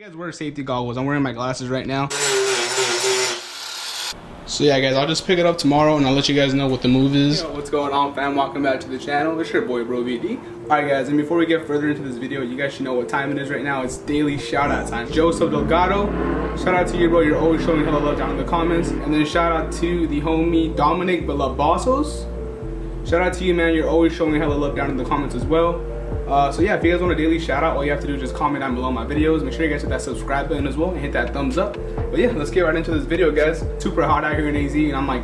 You guys wear safety goggles. I'm wearing my glasses right now. So yeah guys, I'll just pick it up tomorrow and I'll let you guys know what the move is. Yo, what's going on fam? Welcome back to the channel. It's your boy Bro VD. Alright guys, and before we get further into this video, you guys should know what time it is right now. It's daily shout out time. Joseph Delgado, shout out to you bro, you're always showing hella love down in the comments. And then shout out to the homie Dominic Bossos. Shout out to you man, you're always showing hella love down in the comments as well. So yeah, if you guys want a daily shout out, all you have to do is just comment down below my videos. Make sure you guys hit that subscribe button as well and hit that thumbs up. But yeah, let's get right into this video guys. Super hot out here in AZ and I'm like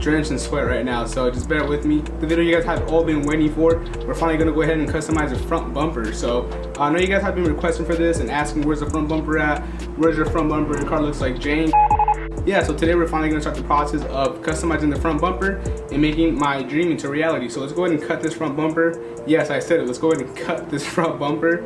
drenched in sweat right now, so just bear with me. The video you guys have all been waiting for. We're finally gonna go ahead and customize the front bumper. So I know you guys have been requesting for this and asking where's the front bumper at, where's your front bumper, your car looks like Jane. Yeah, so today we're finally gonna start the process of customizing the front bumper and making my dream into reality. So let's go ahead and cut this front bumper. Yes, I said it, let's go ahead and cut this front bumper.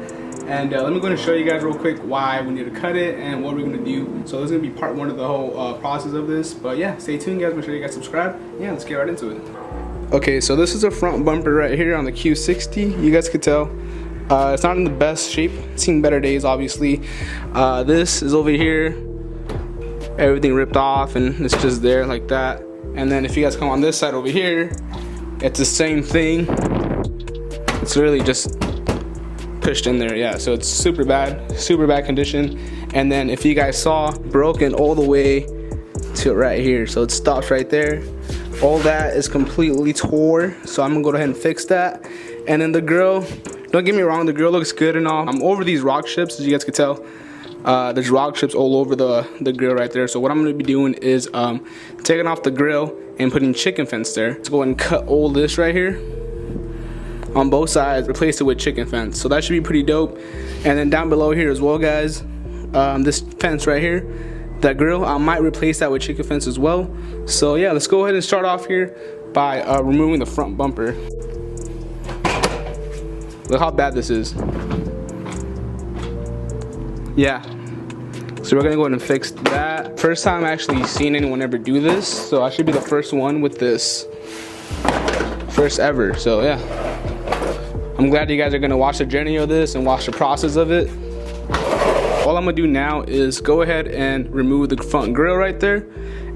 And let me go ahead and show you guys real quick why we need to cut it and what we're gonna do. So this is gonna be part one of the whole process of this. But yeah, stay tuned guys, make sure you guys subscribe. Yeah, let's get right into it. Okay, so this is a front bumper right here on the Q60. You guys could tell. It's not in the best shape. It's seen better days, obviously. This is over here. Everything ripped off and it's just there like that. And then if you guys come on this side over here, it's the same thing. It's really just pushed in there. Yeah, so it's super bad condition. And then if you guys saw, broken all the way to right here, so it stops right there. All that is completely tore, so I'm gonna go ahead and fix that. And then the grill, don't get me wrong, the grill looks good and all. I'm over these rock chips, as you guys can tell. There's rock chips all over the grill right there. So what I'm going to be doing is taking off the grill and putting chicken fence there. Let's go ahead and cut all this right here on both sides, replace it with chicken fence. So that should be pretty dope. And then down below here as well guys, this fence right here, that grill, I might replace that with chicken fence as well. So yeah, let's go ahead and start off here by removing the front bumper. Look how bad this is. Yeah, so we're gonna go ahead and fix that. First time I actually seen anyone ever do this, so I should be the first one with this. First ever, so yeah. I'm glad you guys are gonna watch the journey of this and watch the process of it. All I'm gonna do now is go ahead and remove the front grill right there.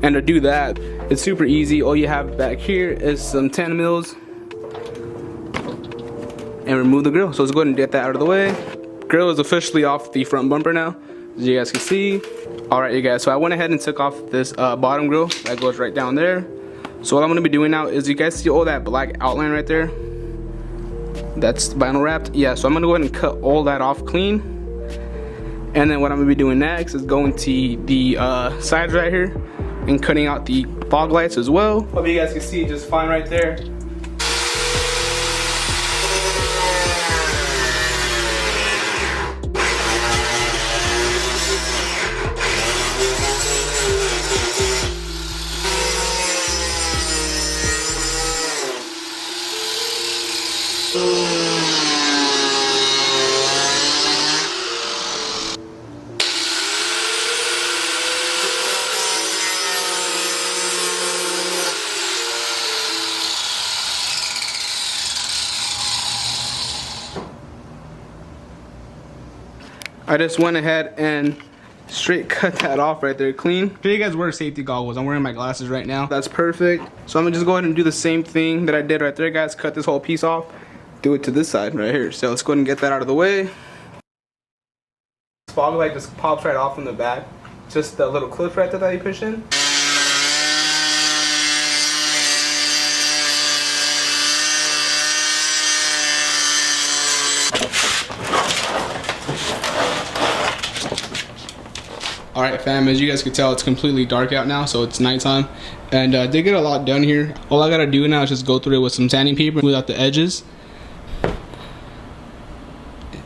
And to do that, it's super easy. All you have back here is some 10 mils and remove the grill. So let's go ahead and get that out of the way. Grill is officially off the front bumper now, as you guys can see. Alright you guys, so I went ahead and took off this bottom grill that goes right down there. So what I'm going to be doing now is, you guys see all that black outline right there? That's vinyl wrapped. Yeah, so I'm going to go ahead and cut all that off clean. And then what I'm going to be doing next is going to the sides right here and cutting out the fog lights as well. Hope you guys can see just fine right there. I just went ahead and straight cut that off right there clean. Sure you guys wear safety goggles. I'm wearing my glasses right now. That's perfect. So I'm gonna just go ahead and do the same thing that I did right there guys. Cut this whole piece off. Do it to this side right here. So let's go ahead and get that out of the way. This fog light just pops right off from the back. Just the little clip right there that you push in. Alright fam, as you guys can tell, it's completely dark out now, so it's nighttime. And I did get a lot done here. All I gotta do now is just go through it with some sanding paper, smooth out the edges.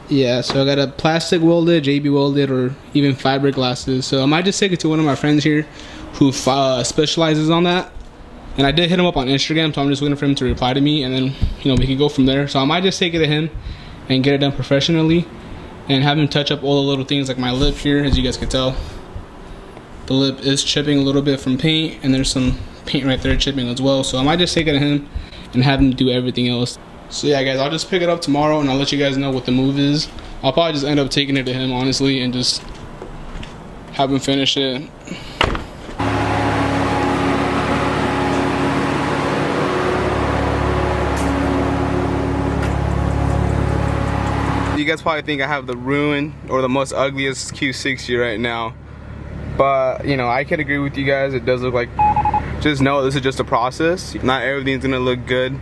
Yeah, so I got a plastic welded, JB welded, or even fiberglasses. So I might just take it to one of my friends here who specializes on that. And I did hit him up on Instagram, so I'm just waiting for him to reply to me, and then we can go from there. So I might just take it to him and get it done professionally and have him touch up all the little things like my lip here, as you guys can tell. The lip is chipping a little bit from paint, and there's some paint right there chipping as well. So I might just take it to him and have him do everything else. So yeah guys, I'll just pick it up tomorrow and I'll let you guys know what the move is. I'll probably just end up taking it to him, honestly, and just have him finish it. You guys probably think I have the ruined or the most ugliest Q60 right now, but you know, I can agree with you guys. It does look like, just know this is just a process. Not everything's gonna look good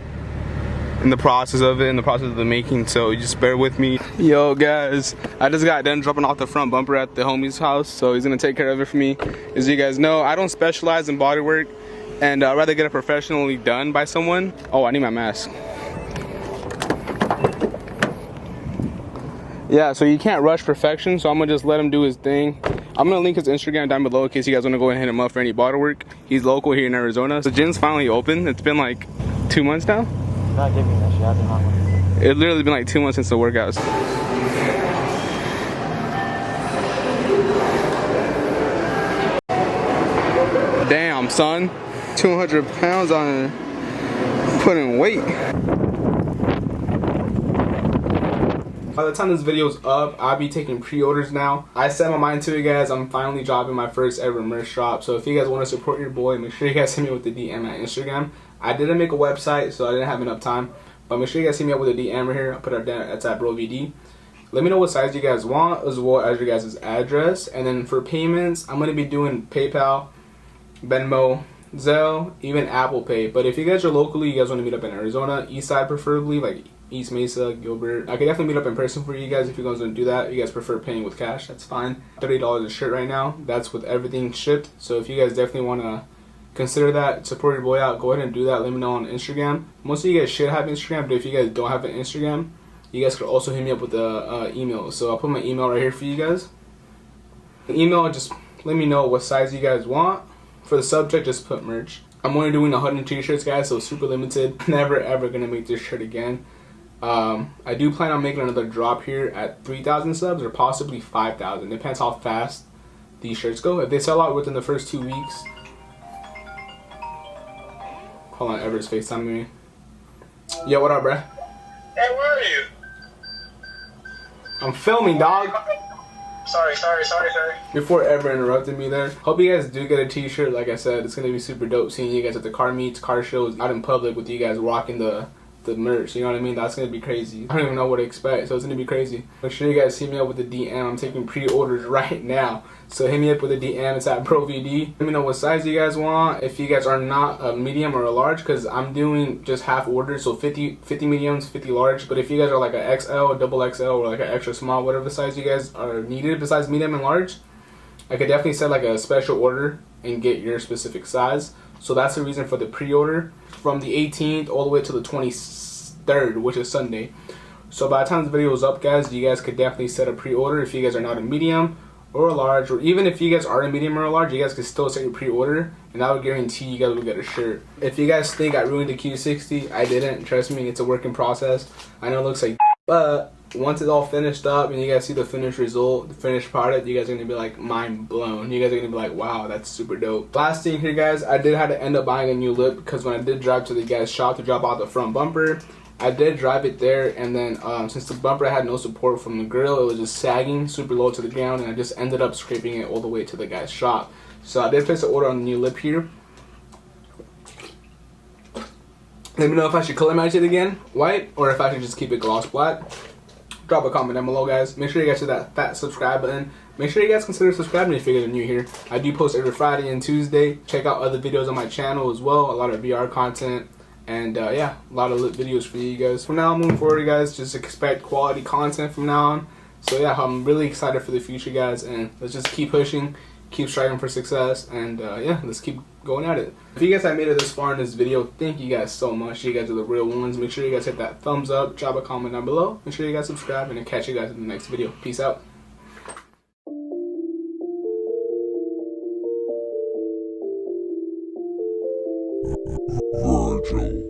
in the process of it, in the process of the making, so just bear with me. Yo guys, I just got done dropping off the front bumper at the homie's house, so he's gonna take care of it for me. As you guys know, I don't specialize in body work, and I'd rather get it professionally done by someone. Oh, I need my mask. Yeah, so you can't rush perfection, so I'm gonna just let him do his thing. I'm gonna link his Instagram down below in case you guys wanna go and hit him up for any body work. He's local here in Arizona. The gym's finally open. It's been like 2 months now. Not giving me that shit. I've been not working. It literally been like 2 months since the workouts. Damn, son. 200 pounds on putting weight. By the time this video's up, I'll be taking pre-orders now. I set my mind to it, guys. I'm finally dropping my first ever merch drop. So if you guys want to support your boy, make sure you guys hit me with the DM at Instagram. I didn't make a website, so I didn't have enough time. But make sure you guys hit me up with a DM right here. I'll put it down. It's at PREORDER. Let me know what size you guys want, as well as your guys' address. And then for payments, I'm going to be doing PayPal, Venmo, Zelle, even Apple Pay. But if you guys are locally, you guys want to meet up in Arizona, East Side preferably, like East Mesa, Gilbert, I could definitely meet up in person for you guys if you guys want to do that. If you guys prefer paying with cash, that's fine. $30 a shirt right now. That's with everything shipped. So if you guys definitely want to consider that, support your boy out, go ahead and do that. Let me know on Instagram. Most of you guys should have Instagram, but if you guys don't have an Instagram, you guys could also hit me up with the email. So I'll put my email right here for you guys. The email, just let me know what size you guys want. For the subject, just put merch. I'm only doing 100 t-shirts, guys, so super limited. Never ever gonna make this shirt again. I do plan on making another drop here at 3,000 subs or possibly 5,000. Depends how fast these shirts go. If they sell out within the first 2 weeks. Hold on, Everett's FaceTiming me. Yo, what up, bruh? Hey, where are you? I'm filming, dog. Sorry. Before Ever interrupted me there. Hope you guys do get a t-shirt. Like I said, it's gonna be super dope seeing you guys at the car meets, car shows, out in public with you guys rocking the merch, you know what I mean? That's gonna be crazy. I don't even know what to expect, so it's gonna be crazy. Make sure you guys hit me up with the DM. I'm taking pre-orders right now, so hit me up with the DM. It's at PREORDER. Let me know what size you guys want. If you guys are not a medium or a large, because I'm doing just half orders, so 50 mediums, 50 large. But if you guys are like a XL, a double XL, or like an extra small, whatever size you guys are needed besides medium and large, I could definitely set like a special order and get your specific size. So that's the reason for the pre-order from the 18th all the way to the 23rd, which is Sunday. So by the time this video is up, guys, you guys could definitely set a pre-order if you guys are not a medium or a large, or even if you guys are a medium or a large, you guys could still set your pre-order, and I would guarantee you guys will get a shirt. If you guys think I ruined the Q60, I didn't. Trust me, it's a work in process. I know it looks like, but once it's all finished up and you guys see the finished result, the finished product, you guys are gonna be like mind blown. You guys are gonna be like, wow, that's super dope. Last thing here, guys, I did have to end up buying a new lip because when I did drive to the guy's shop to drop out the front bumper, I did drive it there, and then since the bumper had no support from the grill, it was just sagging super low to the ground, and I just ended up scraping it all the way to the guy's shop. So I did place an order on the new lip here. Let me know if I should color match it again, white, or if I should just keep it gloss black. Drop a comment down below, guys. Make sure you guys hit that fat subscribe button. Make sure you guys consider subscribing if you guys are new here. I do post every Friday and Tuesday. Check out other videos on my channel as well. A lot of VR content. And yeah, a lot of lit videos for you guys. From now moving forward, guys, just expect quality content from now on. So yeah, I'm really excited for the future, guys. And let's just keep pushing, keep striving for success. And yeah, let's keep going at it. If you guys have made it this far in this video, thank you guys so much. You guys are the real ones. Make sure you guys hit that thumbs up, drop a comment down below. Make sure you guys subscribe, and I'll catch you guys in the next video. Peace out. Virgil.